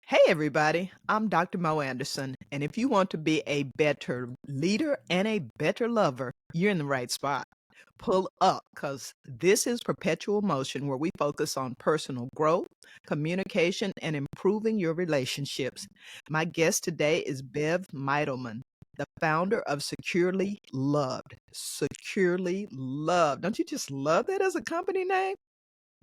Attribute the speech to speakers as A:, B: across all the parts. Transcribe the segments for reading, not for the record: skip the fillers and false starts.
A: Hey, everybody, I'm Dr. Mo Anderson, and if you want to be a better leader and a better lover, you're in the right spot. Pull up because this is Perpetual Motion, where we focus on personal growth, communication, and improving your relationships. My guest today is Bev Mitelman, the founder of Securely Loved. Securely Loved. Don't you just love that as a company name?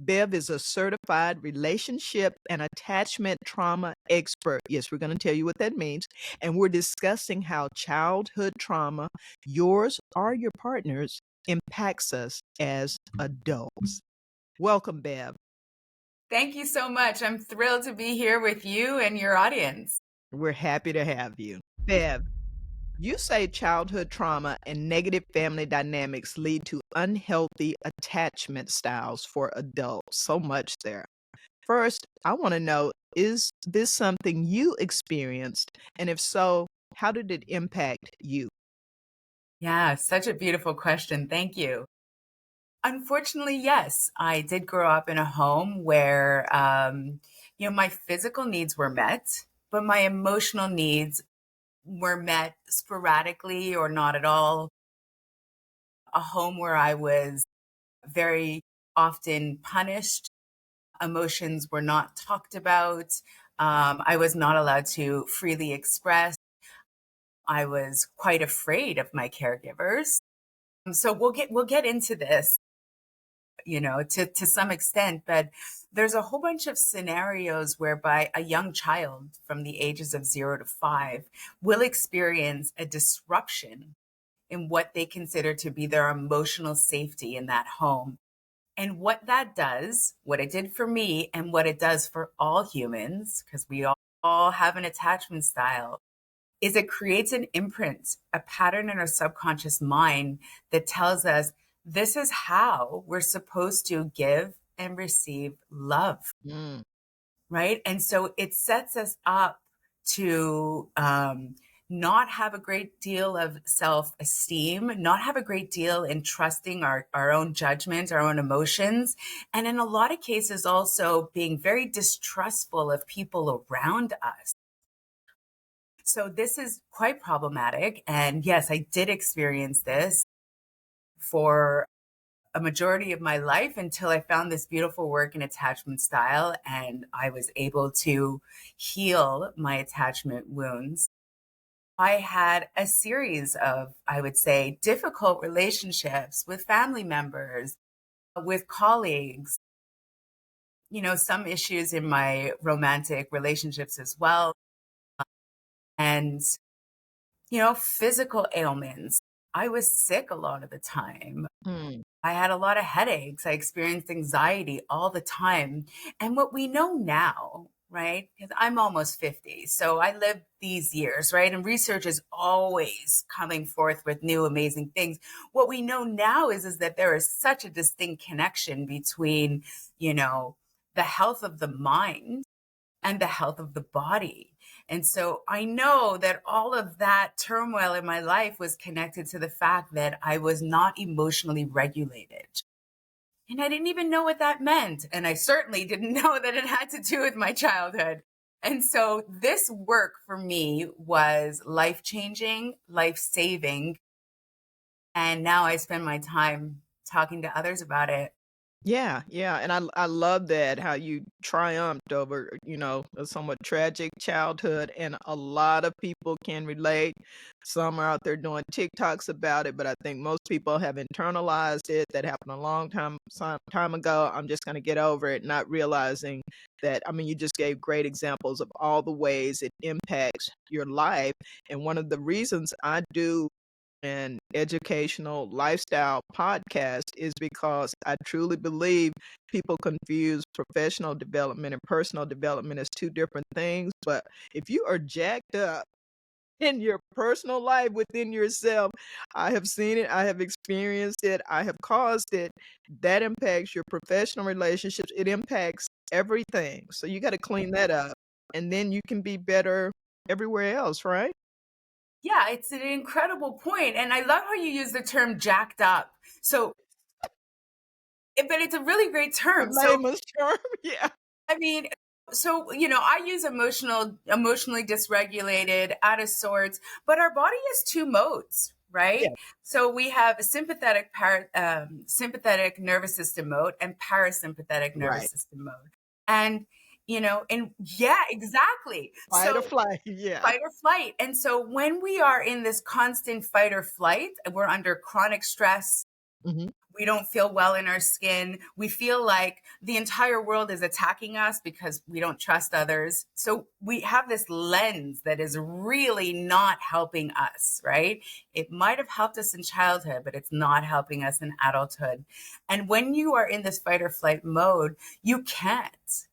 A: Bev is a certified relationship and attachment trauma expert. Yes, we're going to tell you what that means. And we're discussing how childhood trauma, yours or your partner's, impacts us as adults. Welcome, Bev.
B: Thank you so much. I'm thrilled to be here with you and your audience.
A: We're happy to have you. Bev, you say childhood trauma and negative family dynamics lead to unhealthy attachment styles for adults. So much there. First, I want to know, is this something you experienced? And if so, how did it impact you?
B: Yeah, such a beautiful question. Thank you. Unfortunately, yes, I did grow up in a home where, my physical needs were met, but my emotional needs were met sporadically or not at all. A home where I was very often punished. Emotions were not talked about. I was not allowed to freely express. I was quite afraid of my caregivers. So we'll get into this, to some extent, but there's a whole bunch of scenarios whereby a young child from the ages of 0 to 5 will experience a disruption in what they consider to be their emotional safety in that home. And what that does, what it did for me and what it does for all humans, because we all have an attachment style, is it creates an imprint, a pattern in our subconscious mind that tells us this is how we're supposed to give and receive love,
A: Mm,
B: right? And so it sets us up to not have a great deal of self esteem, not have a great deal in trusting our own judgments, our own emotions. And in a lot of cases, also being very distrustful of people around us. So this is quite problematic. And yes, I did experience this for a majority of my life until I found this beautiful work in attachment style and I was able to heal my attachment wounds. I had a series of, I would say, difficult relationships with family members, with colleagues, some issues in my romantic relationships as well. And physical ailments. I was sick a lot of the time.
A: mm,
B: I had a lot of headaches. I experienced anxiety all the time. And what we know now, right? Because I'm almost 50. So I lived these years, right? And research is always coming forth with new amazing things. What we know now is that there is such a distinct connection between, you know, the health of the mind and the health of the body. And so I know that all of that turmoil in my life was connected to the fact that I was not emotionally regulated. And I didn't even know what that meant. And I certainly didn't know that it had to do with my childhood. And so this work for me was life changing, life saving. And now I spend my time talking to others about it.
A: yeah, yeah, and I love that how you triumphed over, a somewhat tragic childhood, and a lot of people can relate. Some are out there doing TikToks about it, but I think most people have internalized it. That happened a long time ago. I'm just gonna get over it, not realizing that. I mean, you just gave great examples of all the ways it impacts your life, and one of the reasons I do an educational lifestyle podcast is because I truly believe people confuse professional development and personal development as two different things. But if you are jacked up in your personal life within yourself, I have seen it, I have experienced it, I have caused it. That impacts your professional relationships, it impacts everything. So you got to clean that up, and then you can be better everywhere else, right?
B: Yeah, it's an incredible point. And I love how you use the term jacked up. So, but it's a really great
A: The
B: term. So,
A: layman's term, yeah.
B: I mean, So, I use emotionally dysregulated, out of sorts, but our body has two modes, right?
A: Yeah.
B: So we have a sympathetic nervous system mode and parasympathetic nervous
A: Right.
B: system mode. And, and yeah, exactly.
A: Fight or
B: So
A: flight. Yeah.
B: fight or flight. And so when we are in this constant fight or flight, we're under chronic stress,
A: Mhm.
B: we don't feel well in our skin. We feel like the entire world is attacking us because we don't trust others. So we have this lens that is really not helping us, right? It might have helped us in childhood, but it's not helping us in adulthood. And when you are in this fight or flight mode, you can't,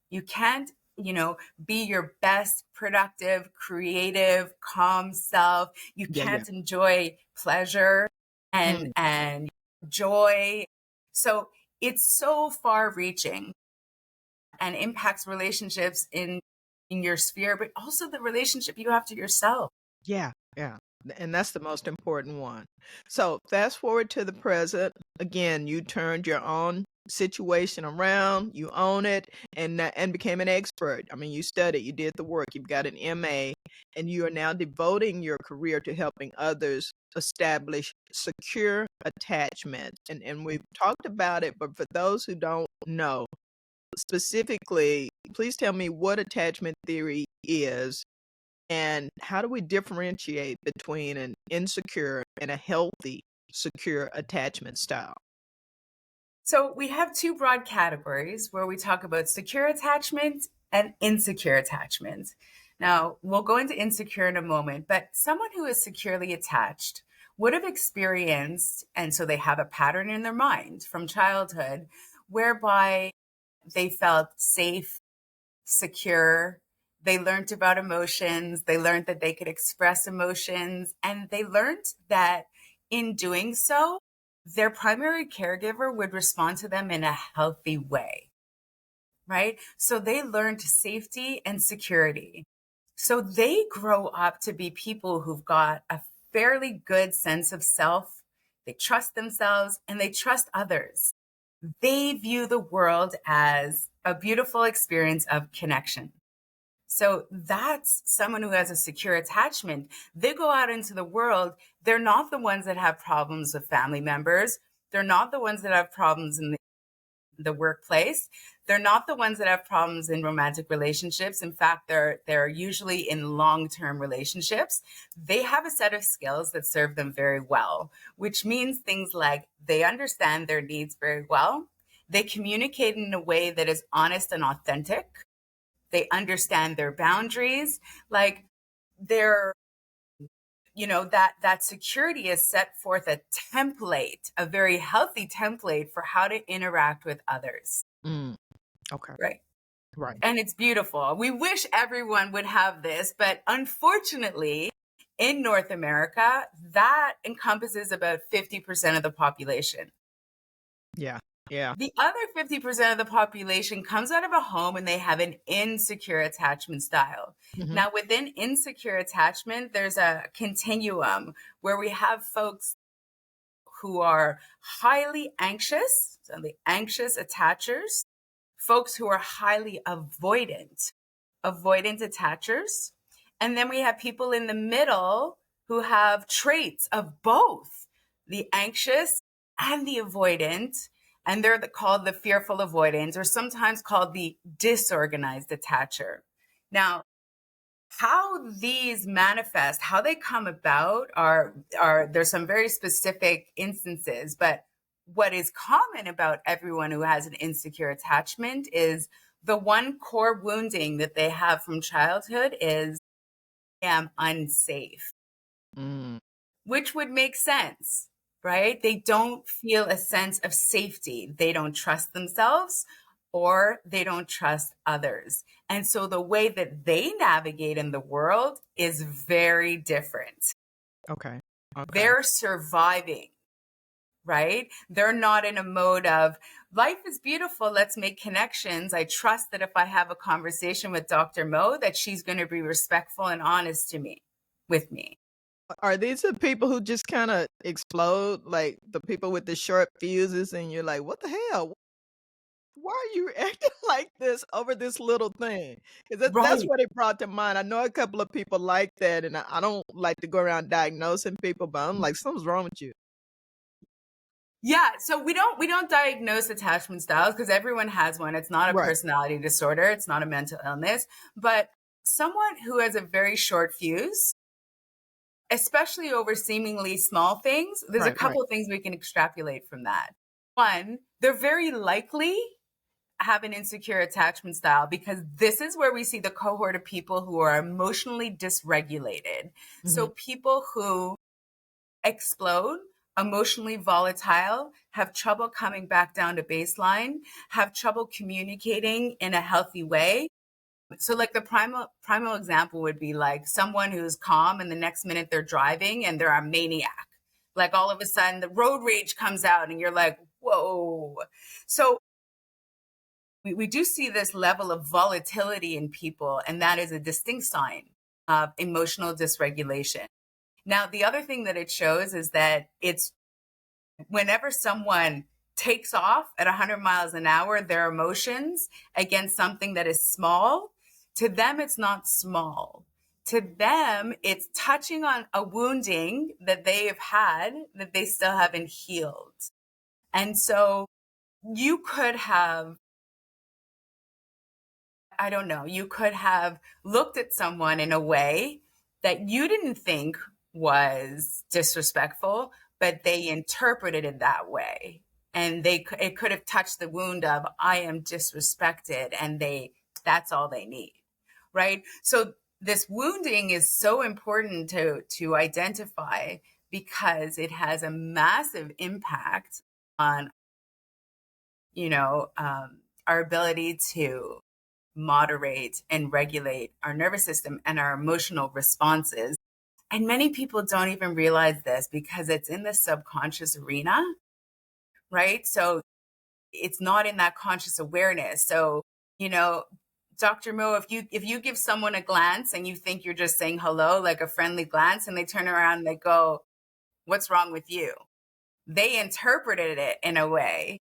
B: be your best, productive, creative, calm self. You
A: Yeah, yeah.
B: can't enjoy pleasure and
A: Mm.
B: joy. So it's so far reaching and impacts relationships in your sphere, but also the relationship you have to yourself.
A: Yeah, yeah, and that's the most important one. So, fast forward to the present. Again, you turned your own situation around, you own it, and became an expert. I mean, you studied, you did the work, you've got an MA, and you are now devoting your career to helping others establish secure attachment. And we've talked about it, but for those who don't know, specifically, please tell me what attachment theory is and how do we differentiate between an insecure and a healthy, secure attachment style?
B: So we have two broad categories where we talk about secure attachment and insecure attachment. Now, we'll go into insecure in a moment, but someone who is securely attached would have experienced, and so they have a pattern in their mind from childhood whereby they felt safe, secure. They learned about emotions. They learned that they could express emotions. And they learned that in doing so, their primary caregiver would respond to them in a healthy way, right? So they learned safety and security. So they grow up to be people who've got a fairly good sense of self. They trust themselves and they trust others. They view the world as a beautiful experience of connection. So that's someone who has a secure attachment. They go out into the world. They're not the ones that have problems with family members. They're not the ones that have problems in the workplace. They're not the ones that have problems in romantic relationships. In fact, they're usually in long-term relationships. They have a set of skills that serve them very well, which means things like they understand their needs very well. They communicate in a way that is honest and authentic. They understand their boundaries. Like they're, that security has set forth a template, a very healthy template for how to interact with others.
A: Mm, okay,
B: Right.
A: right.
B: And it's beautiful. We wish everyone would have this, but unfortunately, in North America, that encompasses about 50% of the population.
A: Yeah, yeah.
B: The other 50% of the population comes out of a home and they have an insecure attachment style.
A: Mhm.
B: Now, within insecure attachment, there's a continuum where we have folks who are highly anxious, so the anxious attachers, folks who are highly avoidant attachers. And then we have people in the middle who have traits of both the anxious and the avoidant. And they're called the fearful avoidant, or sometimes called the disorganized attacher. Now, how these manifest, how they come about are there's some very specific instances, but what is common about everyone who has an insecure attachment is the one core wounding that they have from childhood is I am unsafe,
A: Mm,
B: which would make sense, right? They don't feel a sense of safety. They don't trust themselves or they don't trust others. And so the way that they navigate in the world is very different.
A: okay, okay.
B: They're surviving, right? They're not in a mode of life is beautiful. Let's make connections. I trust that if I have a conversation with Dr. Mo, that she's going to be respectful and honest to me, with me.
A: Are these the people who just kinda explode, like, the people with the short fuses and you're like, "What the hell?" Why are you acting like this over this little thing? 'Cause that's
B: Right.
A: what it brought to mind. I know a couple of people like that, and I don't like to go around diagnosing people, but I'm like, "Something's wrong with you."
B: Yeah, so we don't diagnose attachment styles because everyone has one. It's not a
A: Right,
B: personality disorder, it's not a mental illness, but someone who has a very short fuse, especially over seemingly small things, there's a
A: right.
B: couple of things we can extrapolate from that. One, they're very likely have an insecure attachment style because this is where we see the cohort of people who are emotionally dysregulated.
A: Mhm.
B: So people who explode, emotionally volatile, have trouble coming back down to baseline, have trouble communicating in a healthy way. So like the primal example would be like someone who's calm and the next minute they're driving and they're a maniac. Like all of a sudden the road rage comes out and you're like, whoa. So we do see this level of volatility in people, and that is a distinct sign of emotional dysregulation. Now, the other thing that it shows is that it's whenever someone takes off at 100 miles an hour, their emotions against something that is small, to them, it's not small. To them, it's touching on a wounding that they have had that they still haven't healed. And so you could have, I don't know, you could have looked at someone in a way that you didn't think was disrespectful, but they interpreted it that way. And it could have touched the wound of, I am disrespected, and that's all they need. Right. So this wounding is so important to identify because it has a massive impact on, you know, our ability to moderate and regulate our nervous system and our emotional responses. And many people don't even realize this because it's in the subconscious arena, right? So it's not in that conscious awareness. So, you know, Dr. Mo, if you give someone a glance and you think you're just saying hello, like a friendly glance, and they turn around and they go, "What's wrong with you?" They interpreted it in a way.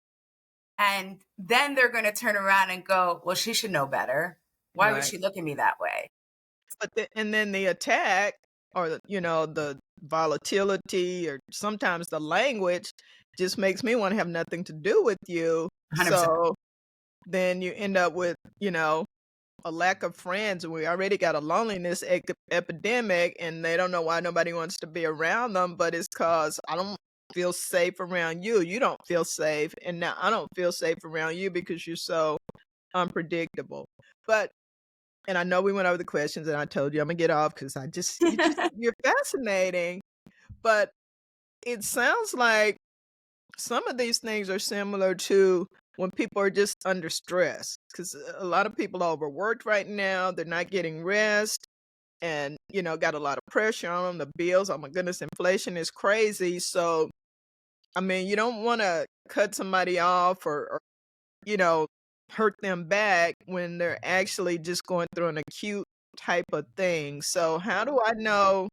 B: And then they're going to turn around and go, "Well, she should know better. Why would
A: Right.
B: she look at me that way?"
A: And then the attack or the volatility or sometimes the language just makes me wanna have nothing to do with you.
B: 100%.
A: So, then you end up with, a lack of friends, and we already got a loneliness epidemic, and they don't know why nobody wants to be around them, but it's 'cause I don't feel safe around you. You don't feel safe, and now I don't feel safe around you because you're so unpredictable. But and I know we went over the questions, and I told you Imma get off because you're fascinating, but it sounds like some of these things are similar to when people are just under stress, because a lot of people are overworked right now, they're not getting rest, and, got a lot of pressure on them, the bills, oh my goodness, inflation is crazy, so, I mean, you don't wanna cut somebody off or you know, hurt them back when they're actually just going through an acute type of thing. So how do I know,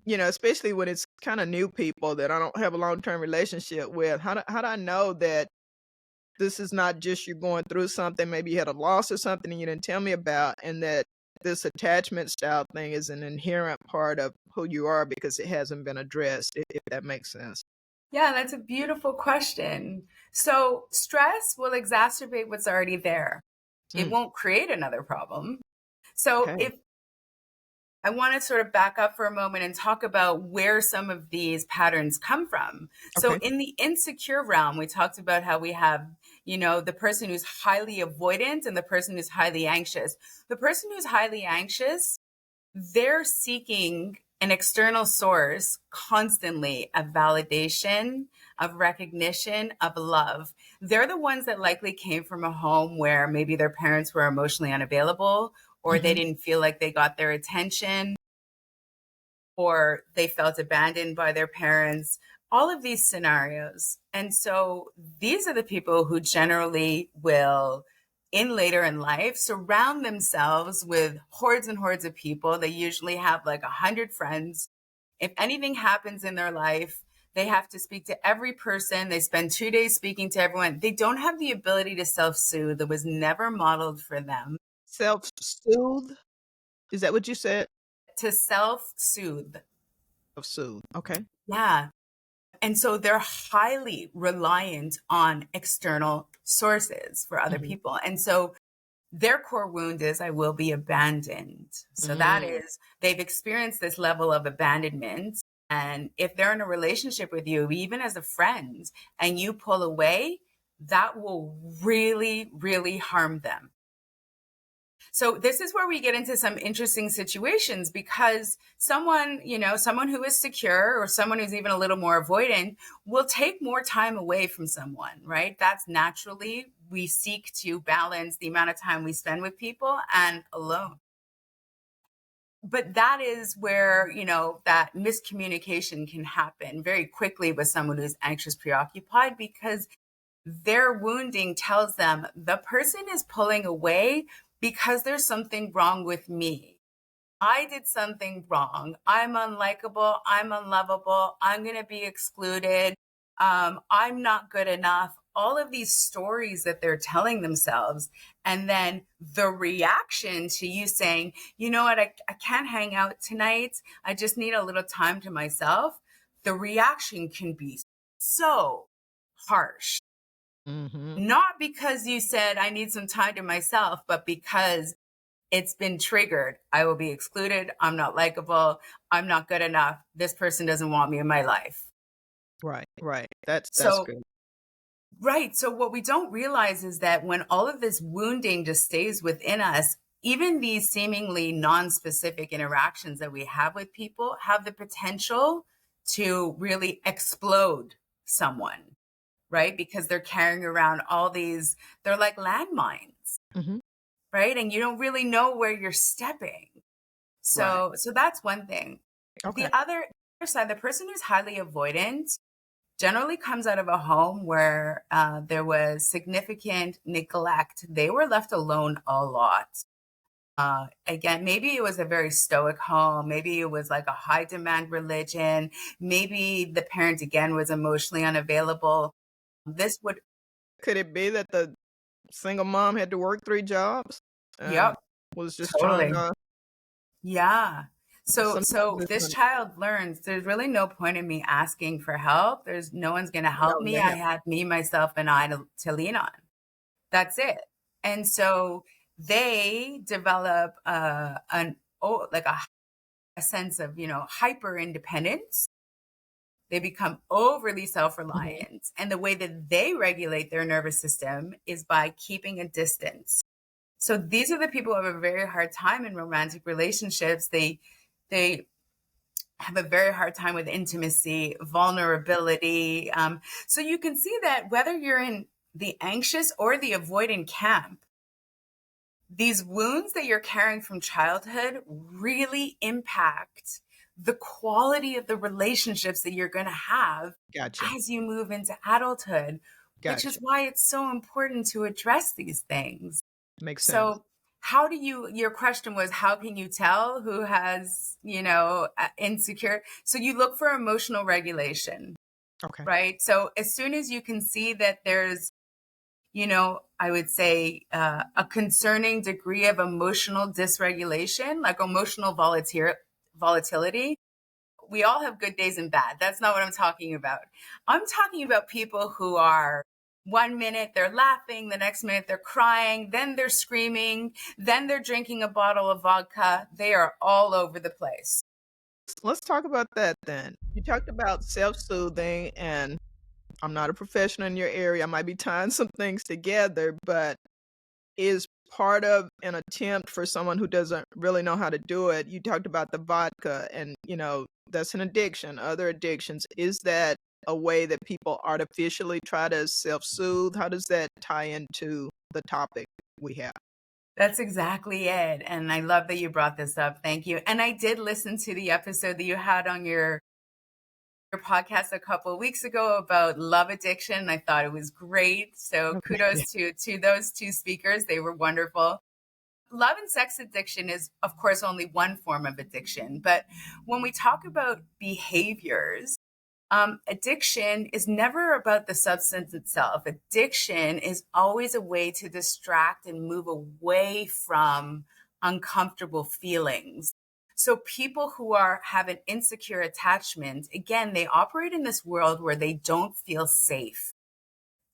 A: especially when it's kind of new people that I don't have a long-term relationship with, how do I know that this is not just you going through something, maybe you had a loss or something and you didn't tell me about, and that this attachment style thing is an inherent part of who you are because it hasn't been addressed, if that makes sense.
B: Yeah, that's a beautiful question. So, stress will exacerbate what's already there. It
A: Mm,
B: won't create another problem. So,
A: okay.
B: if I want to sort of back up for a moment and talk about where some of these patterns come from. So,
A: Okay.
B: in the insecure realm, we talked about how we have, the person who's highly avoidant and the person who's highly anxious. The person who's highly anxious, they're seeking an external source constantly of validation, of recognition, of love. They're the ones that likely came from a home where maybe their parents were emotionally unavailable, or they
A: Mhm.
B: didn't feel like they got their attention, or they felt abandoned by their parents, all of these scenarios. And so these are the people who generally will, in later in life, surround themselves with hordes and hordes of people. They usually have like 100 friends. If anything happens in their life, They have to speak to every person. They spend 2 days speaking to everyone. They don't have the ability to self-soothe. That was never modeled for them
A: Self-soothe? Is that what you said?
B: to self-soothe.
A: Self-soothe, okay.
B: Yeah. And so they're highly reliant on external sources for other
A: Mhm.
B: people. And so their core wound is, I will be abandoned. So that
A: Mm,
B: is, they've experienced this level of abandonment. And if they're in a relationship with you, even as a friend, and you pull away, that will really, really harm them. So this is where we get into some interesting situations because someone who is secure or someone who's even a little more avoidant will take more time away from someone, right? That's naturally, we seek to balance the amount of time we spend with people and alone. But that is where, that miscommunication can happen very quickly with someone who's anxious, preoccupied, because their wounding tells them the person is pulling away because there's something wrong with me. I did something wrong. I'm unlikable. I'm unlovable. I'm going to be excluded. I'm not good enough. All of these stories that they're telling themselves. And then the reaction to you saying, you know what, I can't hang out tonight. I just need a little time to myself. The reaction can be so harsh.
A: mhm.
B: Not because you said, I need some time to myself, but because it's been triggered. I will be excluded. I'm not likable. I'm not good enough. This person doesn't want me in my life.
A: Right, right. That's
B: So,
A: good.
B: right. So, what we don't realize is that when all of this wounding just stays within us, even these seemingly non-specific interactions that we have with people have the potential to really explode someone, right? Because they're carrying around all these, they're like landmines,
A: Mhm.
B: right? And you don't really know where you're stepping.
A: Right.
B: So that's one thing. The
A: Okay.
B: other side, the person who's highly avoidant generally comes out of a home where there was significant neglect. They were left alone a lot. Again, maybe it was a very stoic home. Maybe it was like a high demand religion. Maybe the parent again was emotionally unavailable. This would,
A: Could it be that the single mom had to work 3 jobs and
B: yep,
A: was just trying
B: totally.
A: to
B: Yeah. So
A: sometimes it's
B: this
A: not
B: child learns there's really no point in me asking for help. There's no one's going to help
A: no,
B: me.
A: they
B: I
A: have
B: had me, myself, and I to lean on. That's it. And so they develop like a sense of, hyper independence. They become overly self
A: mhm.
B: reliant. And the way that they regulate their nervous system is by keeping a distance. So these are the people who have a very hard time in romantic relationships. They have a very hard time with intimacy, vulnerability. So you can see that whether you're in the anxious or the avoidant camp, these wounds that you're carrying from childhood really impact the quality of the relationships that you're going to have
A: Gotcha,
B: as you move into adulthood, which is
A: gotcha.
B: why it's so important to address these things.
A: Makes sense.
B: So, your question was, how can you tell who has, insecure? So, you look for emotional regulation,
A: Okay.
B: right? So, as soon as you can see that there's, I would say a concerning degree of emotional dysregulation, like emotional volatility. We all have good days and bad. That's not what I'm talking about. I'm talking about people who are 1 minute they're laughing, the next minute they're crying, then they're screaming, then they're drinking a bottle of vodka. They are all over the place.
A: Let's talk about that then. You talked about self-soothing, and I'm not a professional in your area. I might be tying some things together, but is part of an attempt for someone who doesn't really know how to do it. You talked about the vodka and, that's an addiction, other addictions. Is that a way that people artificially try to self-soothe? How does that tie into the topic we have?
B: That's exactly it. And I love that you brought this up. Thank you. And I did listen to the episode that you had on your podcast a couple of weeks ago about love addiction. I thought it was great. So
A: Okay, yeah.
B: kudos to those two speakers. They were wonderful. Love and sex addiction is, of course, only one form of addiction. But when we talk about behaviors, Addiction is never about the substance itself. Addiction is always a way to distract and move away from uncomfortable feelings. So people who have an insecure attachment, again, they operate in this world where they don't feel safe.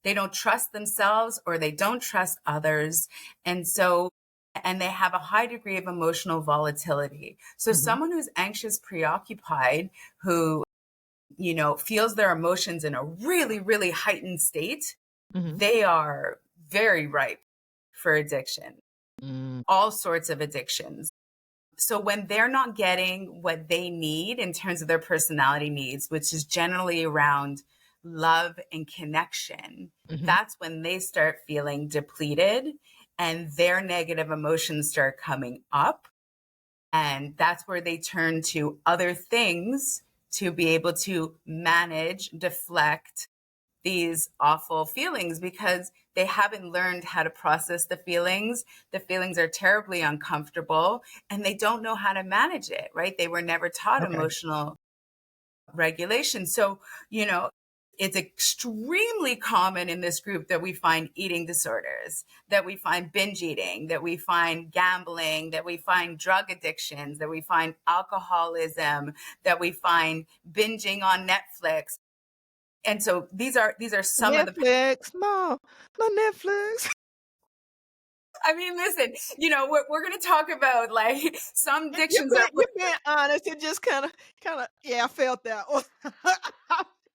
B: They don't trust themselves or they don't trust others. And they have a high degree of emotional volatility. So
A: Mhm,
B: someone who's anxious, preoccupied, who feels their emotions in a really, really heightened state,
A: mhm.
B: they are very ripe for addiction,
A: Mm,
B: all sorts of addictions. So when they're not getting what they need in terms of their personality needs, which is generally around love and connection,
A: mhm.
B: that's when they start feeling depleted and their negative emotions start coming up. And that's where they turn to other things to be able to manage, deflect these awful feelings because they haven't learned how to process the feelings. The feelings are terribly uncomfortable and they don't know how to manage it, right? They were never taught
A: Okay.
B: emotional regulation. So, you know, it's extremely common in this group that we find eating disorders, that we find binge eating, that we find gambling, that we find drug addictions, that we find alcoholism, that we find binging on Netflix. And so these are some of the
A: Netflix, no, not Netflix.
B: I mean, listen, we're going to talk about like some addictions are
A: You're being honest. It just kinda yeah, I felt that one.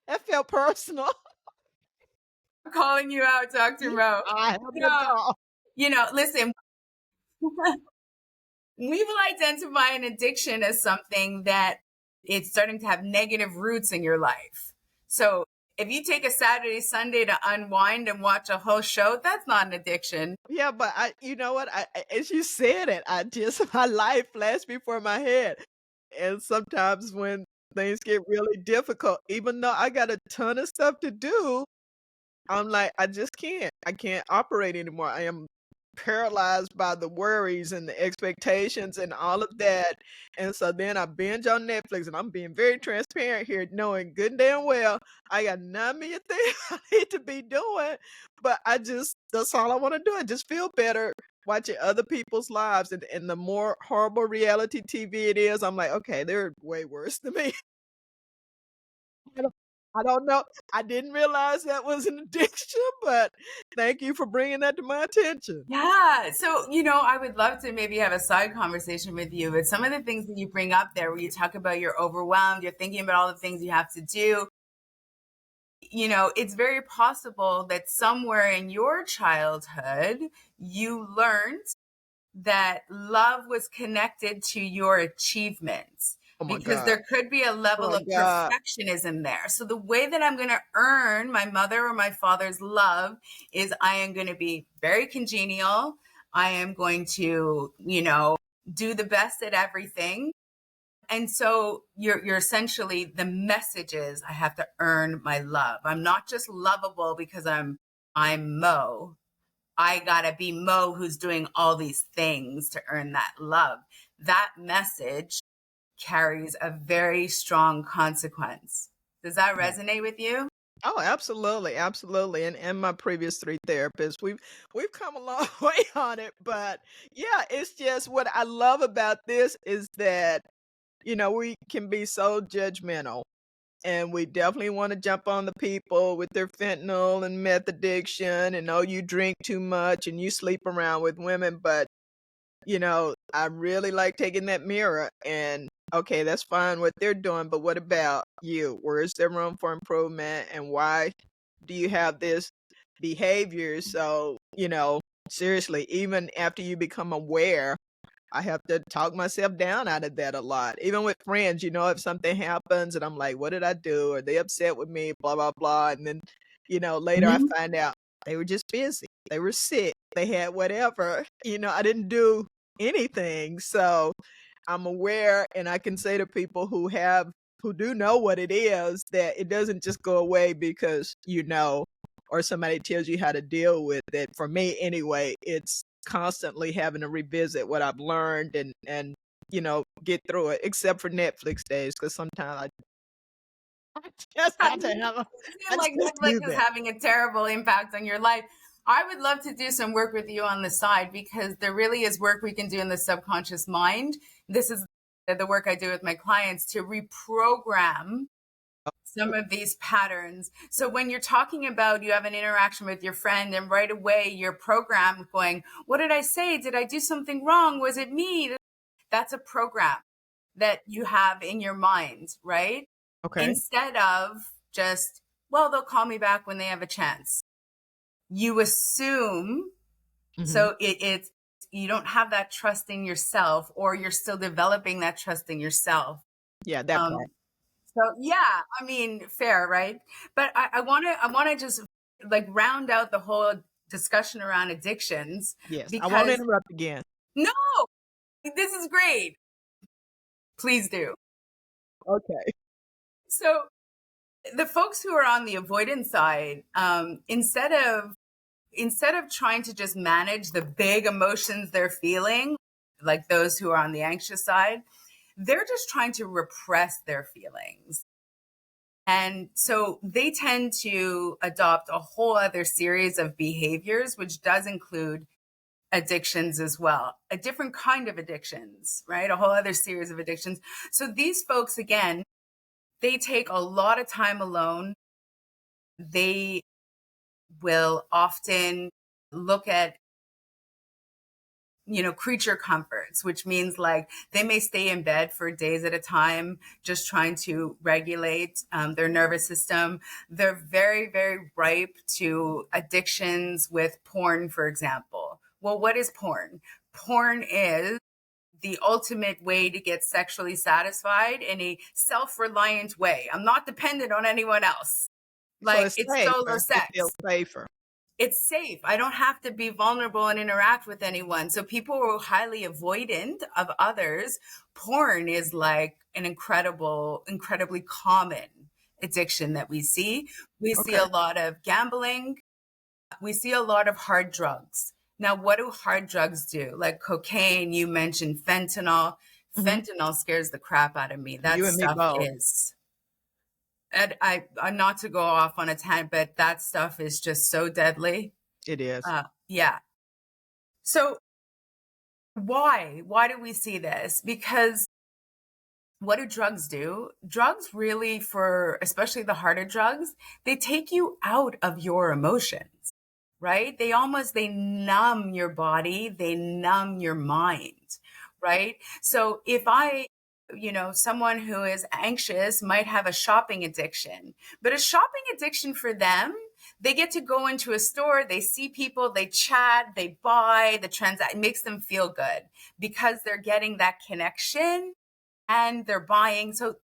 A: That felt personal.
B: calling you out, Dr. Mo.
A: I have no
B: No,
A: call.
B: listen, we will identify an addiction as something that it's starting to have negative roots in your life. So if you take a Saturday, Sunday to unwind and watch a whole show, that's not an addiction.
A: Yeah, but you know what? As you said it, I just my life flashed before my head. And sometimes when things get really difficult, even though I got a ton of stuff to do, I'm like, I just can't. I can't operate anymore. I am paralyzed by the worries and the expectations and all of that. And so then I binge on Netflix, and I'm being very transparent here, knowing good and damn well I got 9 million things I need to be doing. But that's all I want to do. I just feel better watching other people's lives. And the more horrible reality TV it is, I'm like, okay, they're way worse than me. I don't I don't know. I didn't realize that was an addiction, but thank you for bringing that to my attention.
B: Yeah. So, I would love to maybe have a side conversation with you. But some of the things that you bring up there, where you talk about you're overwhelmed, you're thinking about all the things you have to do, it's very possible that somewhere in your childhood, you learned that love was connected to your achievements
A: Oh my
B: because
A: god.
B: there could be a
A: Oh
B: level
A: my
B: of
A: god.
B: perfectionism there. So the way that I'm going to earn my mother or my father's love is I am going to be very congenial. I am going to, do the best at everything. And so you're essentially the message is I have to earn my love. I'm not just lovable because I'm Mo. I gotta be Mo who's doing all these things to earn that love. That message carries a very strong consequence. Does that resonate with you?
A: Oh, absolutely, absolutely, and my previous 3 therapists, we've come a long way on it, but, yeah, it's just what I love about this is that, we can be so judgmental, and we definitely wanna jump on the people with their fentanyl and meth addiction and, "Oh, you drink too much and you sleep around with women," but I really like taking that mirror and, okay, that's fine what they're doing, but what about you? Where is there room for improvement and why do you have this behavior? So, seriously, even after you become aware, I have to talk myself down out of that a lot. Even with friends, if something happens and I'm like, what did I do? Are they upset with me? Blah, blah, blah. And then, later I
B: Mhm.
A: find out they were just busy. They were sick. They had whatever. I didn't do anything. So I'm aware and I can say to people who do know what it is that it doesn't just go away because or somebody tells you how to deal with it. For me anyway, it's constantly having to revisit what I've learned and get through it, except for Netflix days, because sometimes I just
B: I
A: have to
B: mean,
A: have a
B: it
A: I
B: seem like
A: just
B: Netflix
A: do
B: is
A: that.
B: having a terrible impact on your life. I would love to do some work with you on the side because there really is work we can do in the subconscious mind. This is the work I do with my clients to reprogram some of these patterns. So when you're talking about you have an interaction with your friend and right away you're programmed going, what did I say? Did I do something wrong? Was it me? That's a program that you have in your mind, right?
A: Okay.
B: Instead of just, well, they'll call me back when they have a chance. You assume,
A: Mhm.
B: so it's, you don't have that trust in yourself, or you're still developing that trust in yourself.
A: Yeah, that part.
B: Um, so yeah, I mean, fair, right? But I want to just like round out the whole discussion around addictions
A: Yes, I won't
B: because
A: interrupt again.
B: no, this is great. Please do.
A: Okay.
B: So the folks who are on the avoidance side, instead of trying to just manage the big emotions they're feeling, like those who are on the anxious side, they're just trying to repress their feelings. And so they tend to adopt a whole other series of behaviors, which does include addictions as well, a different kind of addictions, right? A whole other series of addictions. So these folks, again, they take a lot of time alone. They will often look at, creature comforts, which means like they may stay in bed for days at a time, just trying to regulate their nervous system. They're very, very ripe to addictions with porn, for example. Well, what is porn? Porn is the ultimate way to get sexually satisfied in a self reliant way. I'm not dependent on anyone else.
A: So
B: Like
A: it's
B: it's solo
A: safer. It feels
B: sex.
A: safer.
B: It's safe. I don't have to be vulnerable and interact with anyone. So people who are highly avoidant of others, porn is like an incredibly common addiction that we see. We see
A: Okay.
B: a lot of gambling. We see a lot of hard drugs. Now, what do hard drugs do? Like cocaine, you mentioned fentanyl.
A: Mhm.
B: Fentanyl scares the crap out of me. That
A: You and me
B: stuff
A: both.
B: is, and I not to go off on a tangent, but that stuff is just so deadly.
A: It is.
B: Yeah. So why do we see this? Because what do drugs do? Drugs really, for especially the harder drugs, they take you out of your emotions, right? They numb your body, they numb your mind, right? So if someone who is anxious might have a shopping addiction, but a shopping addiction for them, they get to go into a store, they see people, they chat, they buy, the transact, it makes them feel good because they're getting that connection and they're buying. So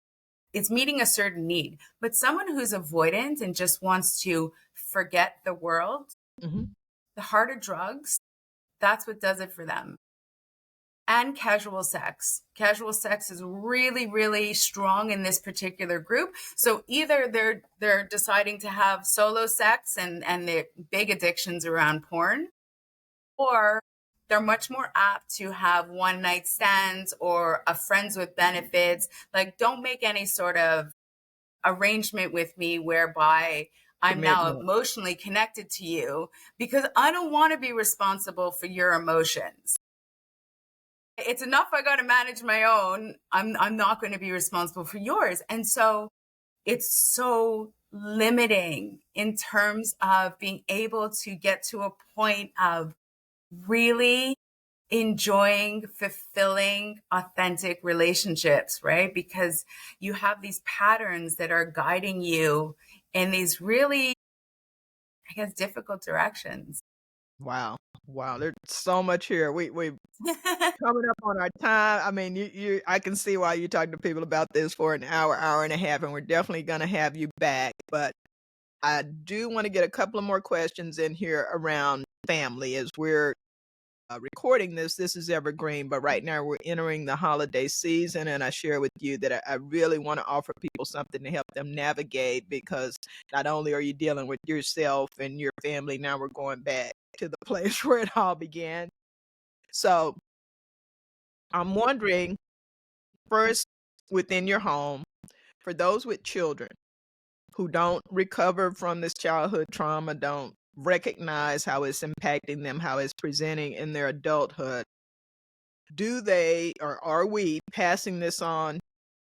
B: it's meeting a certain need. But someone who's avoidant and just wants to forget the world,
A: Mhm.
B: the harder drugs, that's what does it for them. And casual sex. Casual sex is really, really strong in this particular group. So either they're deciding to have solo sex and the big addictions around porn, or they're much more apt to have one night stands or a friends with benefits. Like, don't make any sort of arrangement with me whereby I'm now
A: Commitment.
B: emotionally connected to you because I don't want to be responsible for your emotions. It's enough I got to manage my own. I'm not going to be responsible for yours. And so it's so limiting in terms of being able to get to a point of really enjoying fulfilling authentic relationships, right? Because you have these patterns that are guiding you in these really, I guess, difficult directions.
A: Wow. Wow. There's so much here. We coming up on our time. I mean, you I can see why you talk to people about this for an hour, hour and a half, and we're definitely gonna have you back. But I do want to get a couple of more questions in here around family as we're recording this. This is evergreen, but right now we're entering the holiday season, and I share with you that I really want to offer people something to help them navigate because not only are you dealing with yourself and your family, now we're going back to the place where it all began. So I'm wondering first within your home, for those with children. who don't recover from this childhood trauma, don't recognize how it's impacting them, how it's presenting in their adulthood, do they or are we passing this on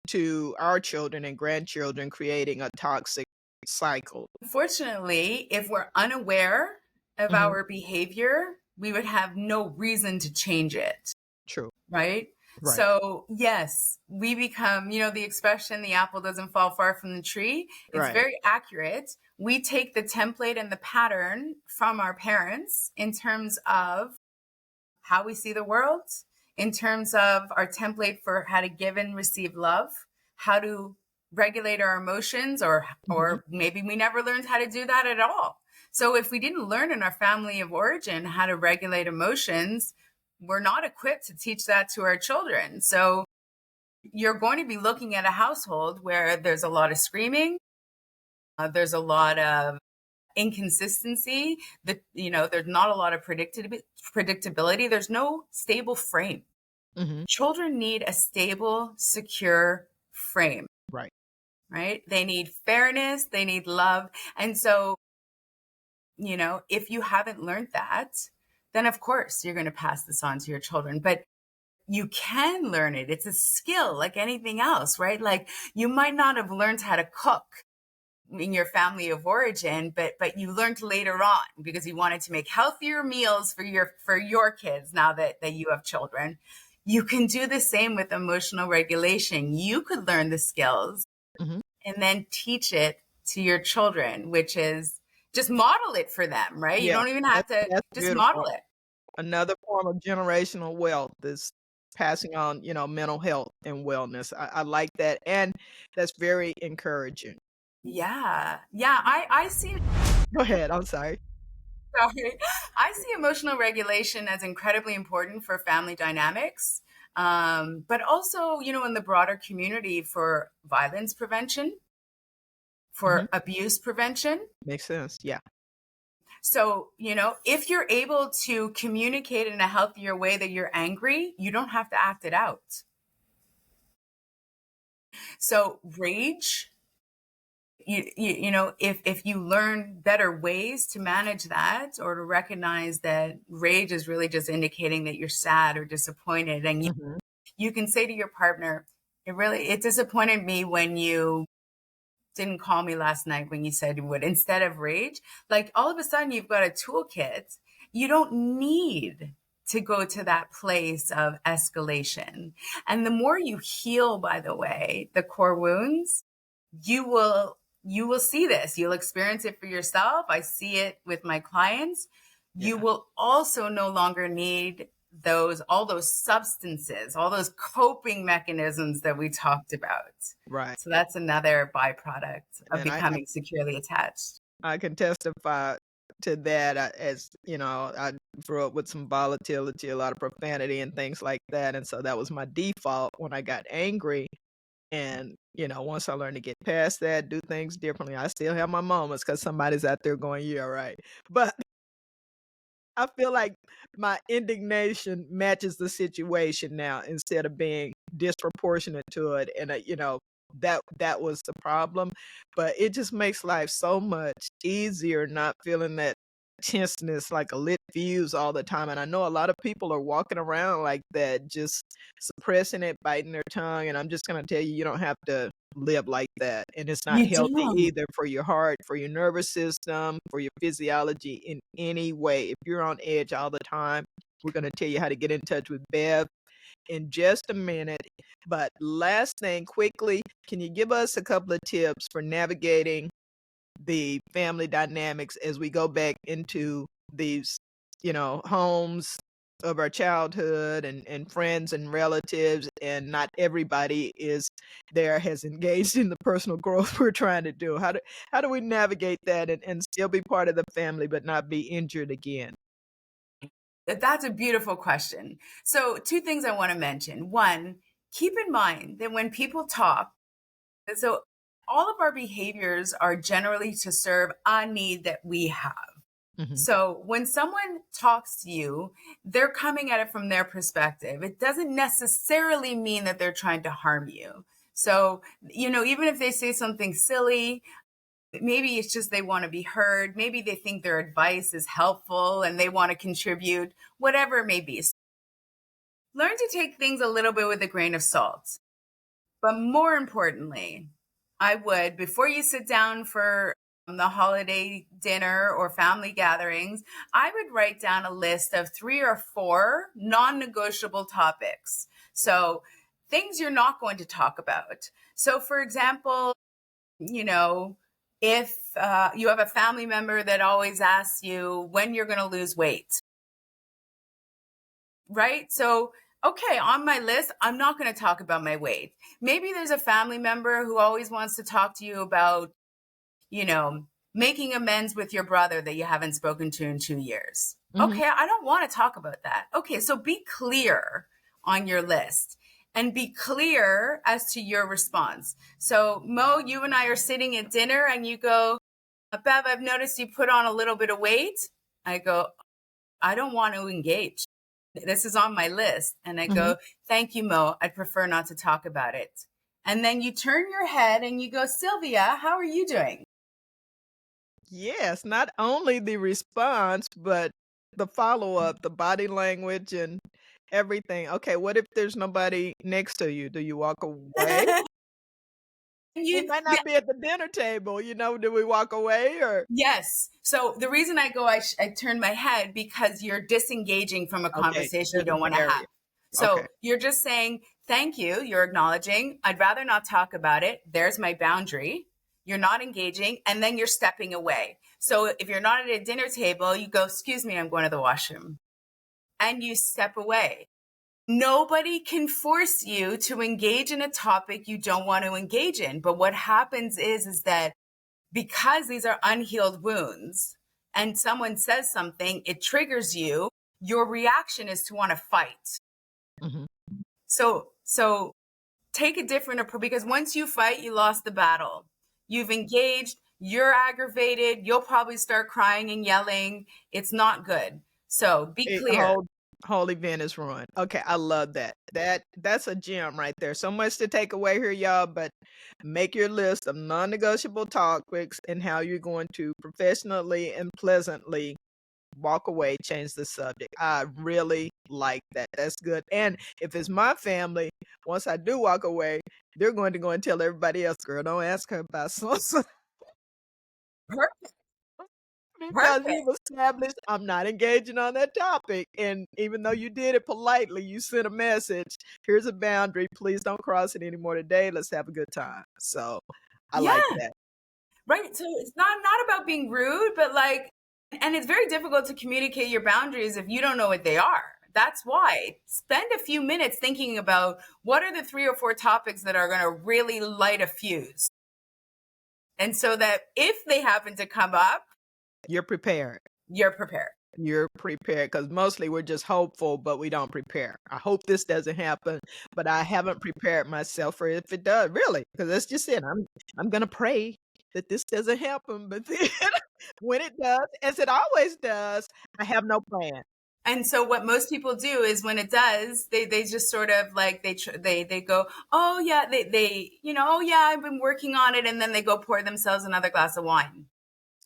A: to our children and grandchildren, creating a toxic cycle?
B: Unfortunately, if we're unaware of
A: Mhm.
B: our behavior, we would have no reason to change it,
A: True.
B: right?
A: Right.
B: So, yes, we become, the expression, the apple doesn't fall far from the tree. It's
A: Right.
B: very accurate. We take the template and the pattern from our parents in terms of how we see the world, in terms of our template for how to give and receive love, how to regulate our emotions, or
A: Mhm.
B: maybe we never learned how to do that at all. So if we didn't learn in our family of origin how to regulate emotions, we're not equipped to teach that to our children. So you're going to be looking at a household where there's a lot of screaming, there's a lot of inconsistency, that there's not a lot of predictability, there's no stable frame.
A: Mhm.
B: Children need a stable, secure frame,
A: Right.
B: right? They need fairness, they need love. And so, if you haven't learned that, then of course you're going to pass this on to your children. But you can learn it. It's a skill like anything else, right? Like, you might not have learned how to cook in your family of origin, but you learned later on because you wanted to make healthier meals for your kids now that you have children. You can do the same with emotional regulation. You could learn the skills
A: Mhm.
B: and then teach it to your children, which is just model it for them, right? You
A: Yeah.
B: don't even have to,
A: That's
B: just model
A: beautiful.
B: it.
A: Another form of generational wealth is passing on, mental health and wellness. I like that, and that's very encouraging.
B: Yeah. Yeah. I see
A: Go ahead, I'm sorry.
B: Sorry. I see emotional regulation as incredibly important for family dynamics, but also, in the broader community for violence prevention,
A: Mhm.
B: for abuse prevention.
A: Makes sense, yeah.
B: So, if you're able to communicate in a healthier way that you're angry, you don't have to act it out. So, rage, if you learn better ways to manage that, or to recognize that rage is really just indicating that you're sad or disappointed, and
A: Mhm.
B: you can say to your partner, it disappointed me when you didn't call me last night when you said you would, instead of rage. Like, all of a sudden you've got a toolkit. You don't need to go to that place of escalation. And the more you heal, by the way, the core wounds, you will see this. You'll experience it for yourself. I see it with my clients. You
A: Yeah,
B: will also no longer need all those substances, all those coping mechanisms that we talked about.
A: right,
B: So that's another byproduct of
A: and
B: becoming securely attached.
A: I can testify to that, as, I grew up with some volatility, a lot of profanity and things like that, and so that was my default when I got angry, and, once I learned to get past that, do things differently. I still have my moments because somebody's out there going, "Yeah, right." But I feel like my indignation matches the situation now instead of being disproportionate to it, and, that was the problem, but it just makes life so much easier not feeling that tenseness like a lit fuse all the time, and I know a lot of people are walking around like that, just suppressing it, biting their tongue, and I'm just gonna tell you, you don't have to live like that, and it's not
B: You
A: healthy
B: do.
A: either for your heart, for your nervous system, for your physiology in any way. If you're on edge all the time, we're gonna tell you how to get in touch with Bev in just a minute. But last thing, quickly, can you give us a couple of tips for navigating the family dynamics as we go back into these, homes of our childhood and friends and relatives, and not everybody is there has engaged in the personal growth we're trying to do. How do we navigate that and still be part of the family but not be injured again?
B: That's a beautiful question. So, two things I want to mention. One, keep in mind that when people talk, so all of our behaviors are generally to serve a need that we have.
A: Mhm.
B: So when someone talks to you, they're coming at it from their perspective. It doesn't necessarily mean that they're trying to harm you. So, even if they say something silly, Maybe it's just they want to be heard. Maybe they think their advice is helpful and they want to contribute, whatever it may be. Learn to take things a little bit with a grain of salt. But more importantly, I would, before you sit down for the holiday dinner or family gatherings, I would write down a list of 3 or 4 non negotiable topics. So, things you're not going to talk about. So, for example, if you have a family member that always asks you when you're going to lose weight, right? So, okay, on my list, I'm not going to talk about my weight. Maybe there's a family member who always wants to talk to you about, you know, making amends with your brother that you haven't spoken to in 2 years.
A: Mhm.
B: Okay, I don't want to talk about that. Okay, so be clear on your list and be clear as to your response. So, Mo, you and I are sitting at dinner and you go, Bev, I've noticed you put on a little bit of weight. I go, I don't want to engage. This is on my list. And I
A: Mhm.
B: go, thank you, Mo. I'd prefer not to talk about it. And then you turn your head and you go, Sylvia, how are you doing?
A: Yes, not only the response, but the follow-up, the body language and everything. Okay, what if there's nobody next to you? Do you walk away? We
B: you,
A: might
B: yeah,
A: not be at the dinner table, do we walk away or
B: yes. So the reason I go, I turn my head because you're disengaging from a
A: okay,
B: conversation you
A: there's a
B: don't want to have.
A: barrier.
B: So
A: Okay.
B: you're just saying, thank you. You're acknowledging, I'd rather not talk about it. There's my boundary. You're not engaging. And then you're stepping away. So if you're not at a dinner table, you go, excuse me, I'm going to the washroom. And you step away. Nobody can force you to engage in a topic you don't want to engage in. But what happens is that because these are unhealed wounds and someone says something, it triggers you, your reaction is to want to fight.
A: Mhm.
B: So take a different approach because once you fight, you lost the battle. You've engaged, you're aggravated, you'll probably start crying and yelling. It's not good. So be
A: A
B: clear.
A: whole event is ruined. Okay, I love that. That's a gem right there. So much to take away here, y'all, but make your list of non-negotiable topics and how you're going to professionally and pleasantly walk away, change the subject. I really like that. That's good. And if it's my family, once I do walk away, they're going to go and tell everybody else, girl, don't ask her about so
B: Perfect.
A: because
B: Perfect.
A: you've established I'm not engaging on that topic. And even though you did it politely, you sent a message. Here's a boundary. Please don't cross it anymore today. Let's have a good time. So I like
B: Yeah.
A: that.
B: Right. So it's not about being rude, but like, and it's very difficult to communicate your boundaries if you don't know what they are. That's why spend a few minutes thinking about what are the 3 or 4 topics that are going to really light a fuse. And so that if they happen to come up,
A: You're prepared.
B: you're prepared.
A: You're prepared because mostly we're just hopeful, but we don't prepare. I hope this doesn't happen, but I haven't prepared myself for if it does, really, because that's just it. I'm gonna pray that this doesn't happen, but then when it does, as it always does, I have no plan.
B: And so what most people do is when it does, they just sort of like they go, oh yeah, they oh yeah, I've been working on it, and then they go pour themselves another glass of wine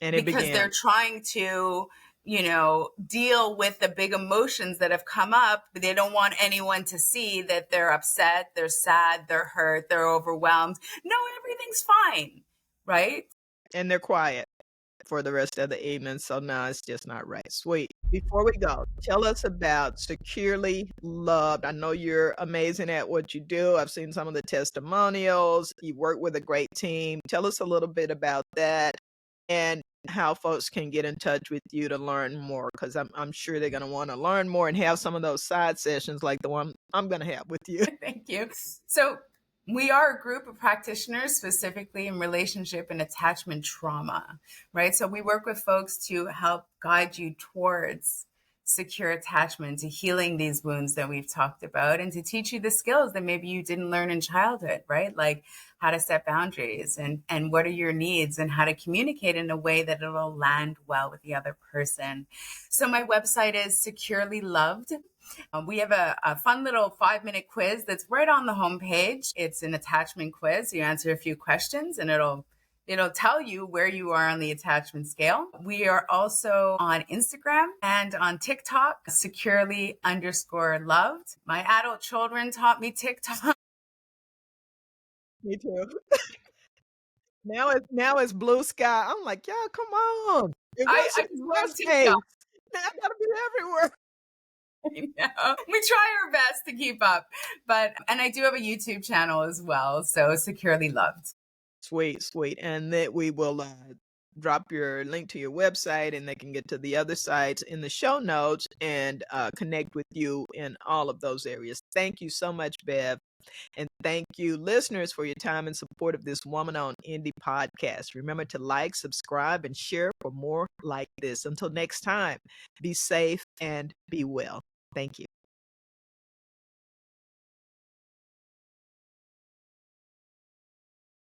A: And it
B: because
A: began.
B: they're trying to deal with the big emotions that have come up, but they don't want anyone to see that they're upset, they're sad, they're hurt, they're overwhelmed. No, everything's fine, right?
A: And they're quiet for the rest of the evening, so now it's just not right. Sweet. Before we go, tell us about Securely Loved. I know you're amazing at what you do. I've seen some of the testimonials. You work with a great team. Tell us a little bit about that and how folks can get in touch with you to learn more because I'm sure they're going to want to learn more and have some of those side sessions like the one I'm going to have with you.
B: Thank you. So, we are a group of practitioners specifically in relationship and attachment trauma, right? So, we work with folks to help guide you towards secure attachment, to healing these wounds that we've talked about, and to teach you the skills that maybe you didn't learn in childhood, right? Like how to set boundaries and what are your needs and how to communicate in a way that it'll land well with the other person. So, my website is Securely Loved. We have a fun little 5-minute quiz that's right on the homepage. It's an attachment quiz. You answer a few questions and It'll tell you where you are on the attachment scale. We are also on Instagram and on TikTok, securely underscore loved. My adult children taught me TikTok.
A: Me too. Now it's blue sky. I'm like, "Y'all, come on. It
B: I,
A: once
B: I
A: it was
B: prefer TikTok.
A: MySpace. Now I gotta be everywhere."
B: You know, we try our best to keep up, and I do have a YouTube channel as well. So securely loved.
A: Sweet, sweet, and that we will, drop your link to your website, and they can get to the other sites in the show notes and, connect with you in all of those areas. Thank you so much, Bev, and thank you, listeners, for your time and support of this Woman on Indie podcast. Remember to like, subscribe, and share for more like this. Until next time, be safe and be well. Thank you.